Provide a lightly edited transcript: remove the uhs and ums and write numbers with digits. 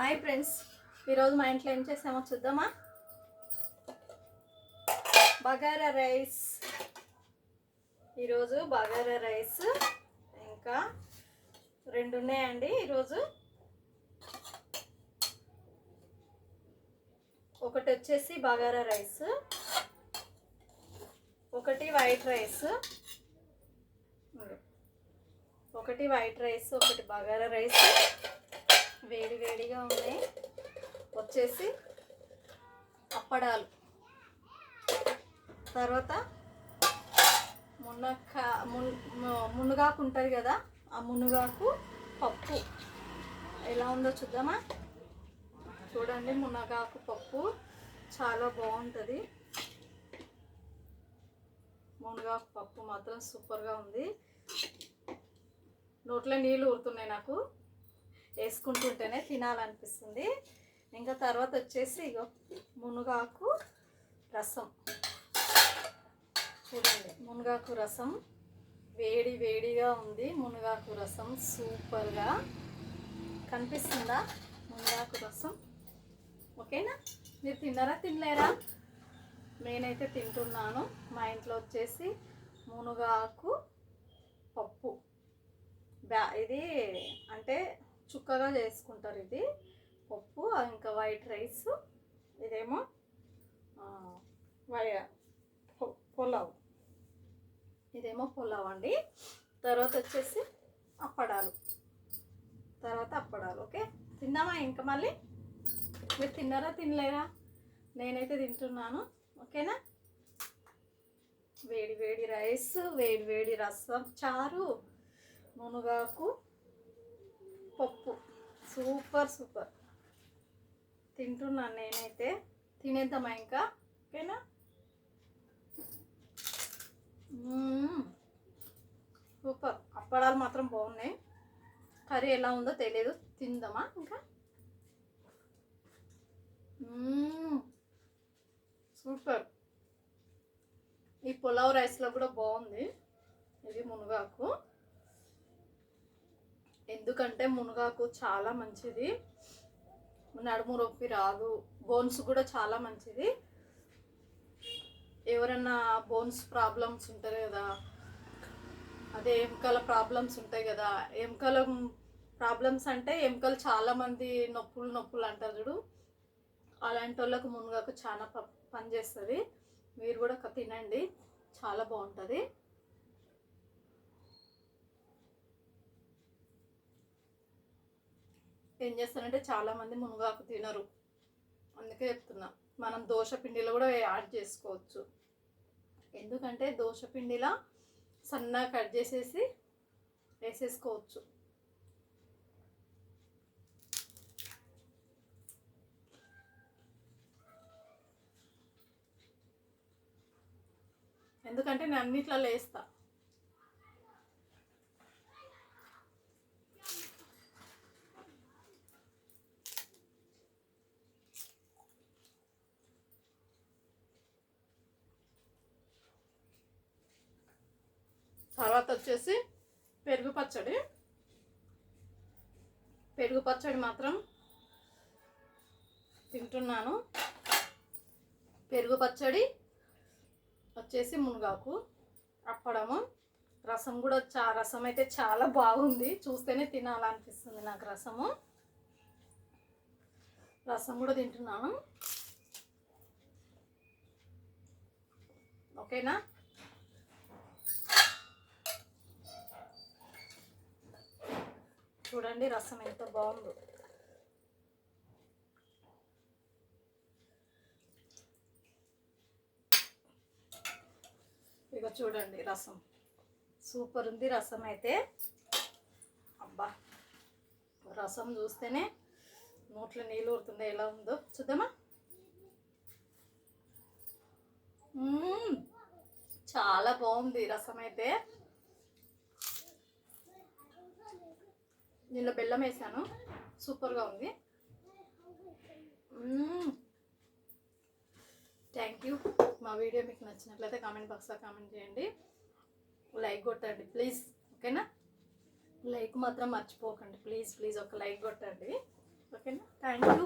Hi friends, ఈరోజు మా ఇంట్లో ఏం చేసామో చూద్దామా. బగారా రైస్. ఈరోజు బగారా రైస్ ఇంకా రెండు ఉన్నాయండి. ఈరోజు ఒకటి వచ్చేసి బగారా రైస్, ఒకటి వైట్ రైస్, ఒకటి బగారా రైస్. వేడి వేడిగా ఉన్నాయి. వచ్చేసి అప్పడాలు, తర్వాత మునగాకు ఉంటుంది కదా, ఆ మునగాకు పప్పు ఎలా ఉందో చూద్దామా. చూడండి, మునగాకు పప్పు చాలా బాగుంటుంది. మునగాకు పప్పు మాత్రం సూపర్గా ఉంది. నోట్లో నీళ్ళు ఊరుతున్నాయి, నాకు వేసుకుంటుంటేనే తినాలనిపిస్తుంది. ఇంకా తర్వాత వచ్చేసి ఇగో మునగాకు రసం. చూడండి, మునగాకు రసం వేడి వేడిగా ఉంది. మునగాకు రసం సూపర్గా కనిపిస్తుందా? మునగాకు రసం ఓకేనా? మీరు తిన్నారా తినలేరా? నేనైతే తింటున్నాను. మా ఇంట్లో వచ్చేసి మునగాకు పప్పు ఇది అంటే చుక్కగా చేసుకుంటారు. ఇది పప్పు, ఇంకా వైట్ రైస్, ఇదేమో పులావ్, ఇదేమో పులావ్ అండి. తర్వాత వచ్చేసి అప్పడాలు, ఓకే. తిందామా ఇంకా మళ్ళీ? మీరు తిన్నారా తినలేరా? నేనైతే తింటున్నాను, ఓకేనా. వేడి వేడి రైస్, వేడి వేడి రసం, చారు, మునగాకు పప్పు, సూపర్ తింటున్నాను నేనైతే. తినేద్దామా ఇంకా? ఓకేనా. సూపర్. అప్పడాలు మాత్రం బాగున్నాయి. కర్రీ ఎలా ఉందో తెలియదు. తిందామా ఇంకా? సూపర్. ఈ పులావ్ రైస్లో కూడా బాగుంది. ఇది మునగాకు, ఎందుకంటే మునగాకు చాలా మంచిది. నడుము నొప్పి రాదు. బోన్స్ కూడా చాలా మంచిది. ఎవరన్నా బోన్స్ ప్రాబ్లమ్స్ ఉంటారు కదా, అదే ఎముకల ప్రాబ్లమ్స్ ఉంటాయి కదా. ఎముకల ప్రాబ్లమ్స్ అంటే ఎముకలు చాలామంది నొప్పులు అంటారు చూడు, అలాంటి వాళ్ళకు మునగాకు చాలా పనిచేస్తుంది. మీరు కూడా తినండి, చాలా బాగుంటుంది. ఏం చేస్తానంటే చాలామంది మునగాకు తినరు, అందుకే చెప్తున్నా. మనం దోశ పిండిలో కూడా యాడ్ చేసుకోవచ్చు. ఎందుకంటే దోశ పిండిలా సన్నగా కట్ చేసేసి వేసేసుకోవచ్చు. ఎందుకంటే నేను అన్నిట్లలో వేస్తా. తర్వాత వచ్చేసి పెరుగు పచ్చడి మాత్రం తింటున్నాను. పెరుగు పచ్చడి వచ్చేసి మునగాకు, అప్పడము, రసం కూడా రసం అయితే చాలా బాగుంది. చూస్తేనే తినాలనిపిస్తుంది నాకు. రసం కూడా తింటున్నాను, ఓకేనా. చూడండి రసం ఎంత బాగుందో. ఇక చూడండి రసం సూపర్ ఉంది. రసం అయితే అబ్బా, రసం చూస్తేనే నోట్లో నీళ్ళు ఊరుతుంది. ఎలా ఉందో చూద్దామా. చాలా బాగుంది రసం అయితే. దీనిలో బెల్లం వేసాను, సూపర్గా ఉంది. Thank you. మా వీడియో మీకు నచ్చినట్లయితే కామెంట్ బాక్స్లో కామెంట్ చేయండి, లైక్ కొట్టండి ప్లీజ్, ఓకేనా. లైక్ మాత్రం మర్చిపోకండి, ప్లీజ్ ఒక లైక్ కొట్టండి. ఓకేనా? Thank you.